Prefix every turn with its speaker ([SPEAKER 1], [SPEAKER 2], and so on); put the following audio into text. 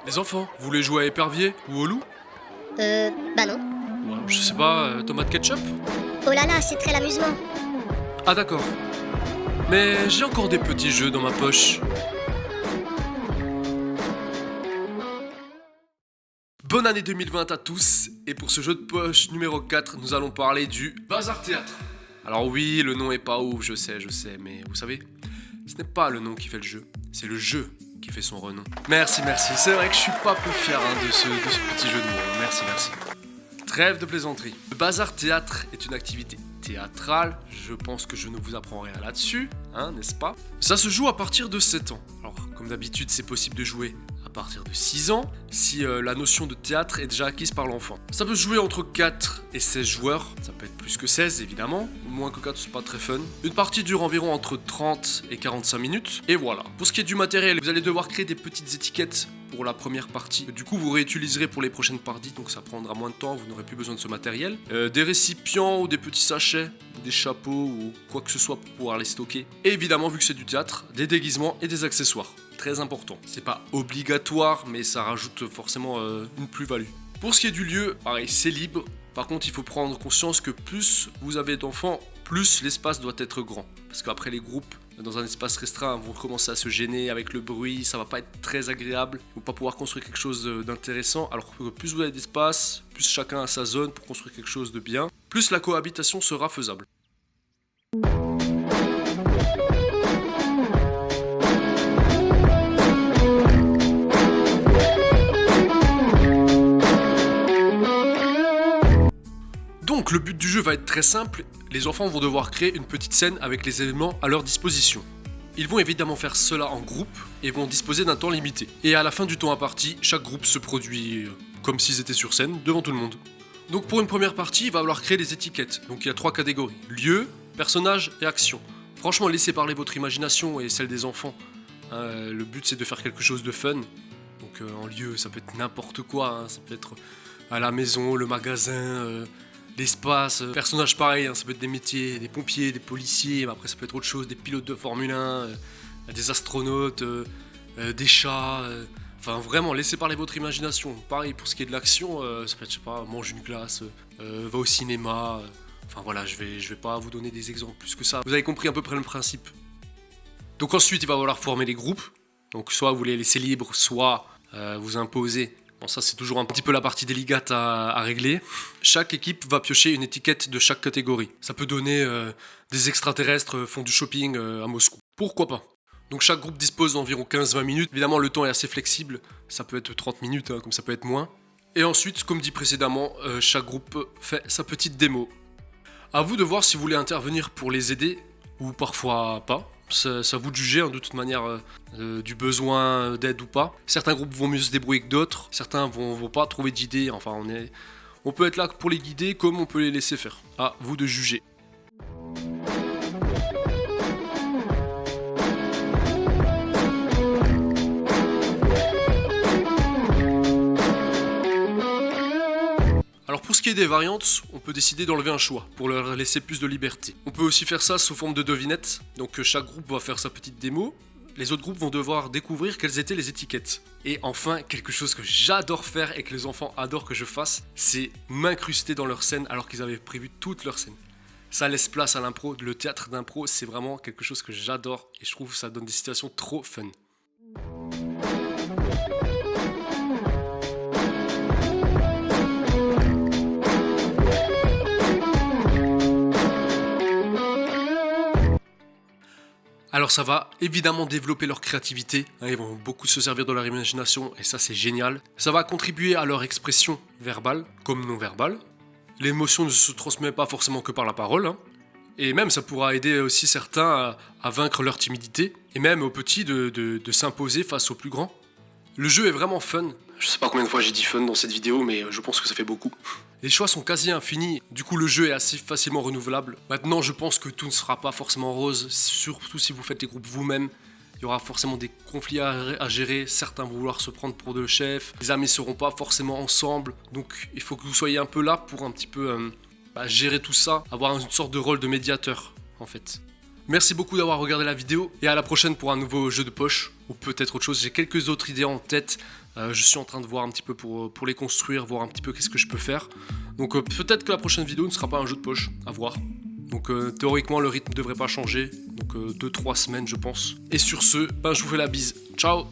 [SPEAKER 1] Les enfants, vous voulez jouer à épervier ou au loup?
[SPEAKER 2] Bah non.
[SPEAKER 1] Ou alors, je sais pas, tomate ketchup?
[SPEAKER 2] Oh là là, c'est très l'amusement.
[SPEAKER 1] Ah d'accord. Mais j'ai encore des petits jeux dans ma poche. Bonne année 2020 à tous, et pour ce jeu de poche numéro 4, nous allons parler du Bazar Théâtre. Alors oui, le nom est pas ouf, je sais, mais vous savez, ce n'est pas le nom qui fait le jeu, c'est le jeu qui fait son renom. Merci, c'est vrai que je suis pas plus fier de ce petit jeu de mots, merci. Trêve de plaisanterie. Le Bazar Théâtre est une activité théâtrale, je pense que je ne vous apprends rien là-dessus, n'est-ce pas? Ça se joue à partir de 7 ans. Alors, comme d'habitude, c'est possible de jouer à partir de 6 ans, si la notion de théâtre est déjà acquise par l'enfant. Ça peut se jouer entre 4 et 16 joueurs, ça peut être plus que 16 évidemment, moins que 4 c'est pas très fun. Une partie dure environ entre 30 et 45 minutes, et voilà. Pour ce qui est du matériel, vous allez devoir créer des petites étiquettes pour la première partie. Du coup, vous réutiliserez pour les prochaines parties, donc ça prendra moins de temps, vous n'aurez plus besoin de ce matériel. Des récipients ou des petits sachets, des chapeaux ou quoi que ce soit pour pouvoir les stocker. Et évidemment, vu que c'est du théâtre, des déguisements et des accessoires. Très important. C'est pas obligatoire, mais ça rajoute forcément une plus-value. Pour ce qui est du lieu, pareil, c'est libre. Par contre, il faut prendre conscience que plus vous avez d'enfants, plus l'espace doit être grand. Parce qu'après, les groupes dans un espace restreint vont commencer à se gêner avec le bruit, ça va pas être très agréable, ils vont pas pouvoir construire quelque chose d'intéressant, alors que plus vous avez d'espace, plus chacun a sa zone pour construire quelque chose de bien, plus la cohabitation sera faisable. Donc le but du jeu va être très simple, les enfants vont devoir créer une petite scène avec les éléments à leur disposition. Ils vont évidemment faire cela en groupe et vont disposer d'un temps limité. Et à la fin du temps imparti, chaque groupe se produit comme s'ils étaient sur scène devant tout le monde. Donc pour une première partie, il va falloir créer des étiquettes. Donc il y a 3 catégories, lieu, personnage et action. Franchement, laissez parler votre imagination et celle des enfants. Le but c'est de faire quelque chose de fun. Donc en lieu, ça peut être n'importe quoi, ça peut être à la maison, le magasin... l'espace, personnages pareils, ça peut être des métiers, des pompiers, des policiers, mais après ça peut être autre chose, des pilotes de Formule 1, des astronautes, des chats, enfin vraiment laissez parler votre imagination. Pareil pour ce qui est de l'action, ça peut être, je sais pas, mange une glace, va au cinéma, enfin voilà, je vais pas vous donner des exemples plus que ça. Vous avez compris à peu près le principe. Donc ensuite il va falloir former les groupes, donc soit vous les laissez libres, soit vous imposez. Bon, ça c'est toujours un petit peu la partie délicate à régler. Chaque équipe va piocher une étiquette de chaque catégorie. Ça peut donner des extraterrestres font du shopping à Moscou. Pourquoi pas? Donc chaque groupe dispose d'environ 15-20 minutes. Évidemment le temps est assez flexible. Ça peut être 30 minutes, comme ça peut être moins. Et ensuite, comme dit précédemment, chaque groupe fait sa petite démo. À vous de voir si vous voulez intervenir pour les aider ou parfois pas. C'est à vous de juger de toute manière du besoin d'aide ou pas. Certains groupes vont mieux se débrouiller que d'autres, certains vont pas trouver d'idées, enfin on peut être là pour les guider comme on peut les laisser faire. À vous de juger. Alors pour ce qui est des variantes, on peut décider d'enlever un choix pour leur laisser plus de liberté. On peut aussi faire ça sous forme de devinette, donc chaque groupe va faire sa petite démo, les autres groupes vont devoir découvrir quelles étaient les étiquettes. Et enfin, quelque chose que j'adore faire et que les enfants adorent que je fasse, c'est m'incruster dans leur scène alors qu'ils avaient prévu toute leur scène. Ça laisse place à l'impro, le théâtre d'impro, c'est vraiment quelque chose que j'adore et je trouve que ça donne des situations trop fun. Alors ça va évidemment développer leur créativité, ils vont beaucoup se servir de leur imagination et ça c'est génial. Ça va contribuer à leur expression verbale comme non verbale. L'émotion ne se transmet pas forcément que par la parole. Et même ça pourra aider aussi certains à vaincre leur timidité et même aux petits de s'imposer face aux plus grands. Le jeu est vraiment fun. Je sais pas combien de fois j'ai dit fun dans cette vidéo, mais je pense que ça fait beaucoup. Les choix sont quasi infinis, du coup le jeu est assez facilement renouvelable. Maintenant je pense que tout ne sera pas forcément rose, surtout si vous faites les groupes vous-même. Il y aura forcément des conflits à gérer, certains vont vouloir se prendre pour deux chefs, les amis ne seront pas forcément ensemble, donc il faut que vous soyez un peu là pour un petit peu gérer tout ça, avoir une sorte de rôle de médiateur en fait. Merci beaucoup d'avoir regardé la vidéo et à la prochaine pour un nouveau jeu de poche ou peut-être autre chose. J'ai quelques autres idées en tête. Je suis en train de voir un petit peu pour les construire, voir un petit peu qu'est-ce que je peux faire. Donc peut-être que la prochaine vidéo ne sera pas un jeu de poche, à voir. Donc théoriquement le rythme ne devrait pas changer. Donc 2-3 semaines je pense. Et sur ce, je vous fais la bise. Ciao!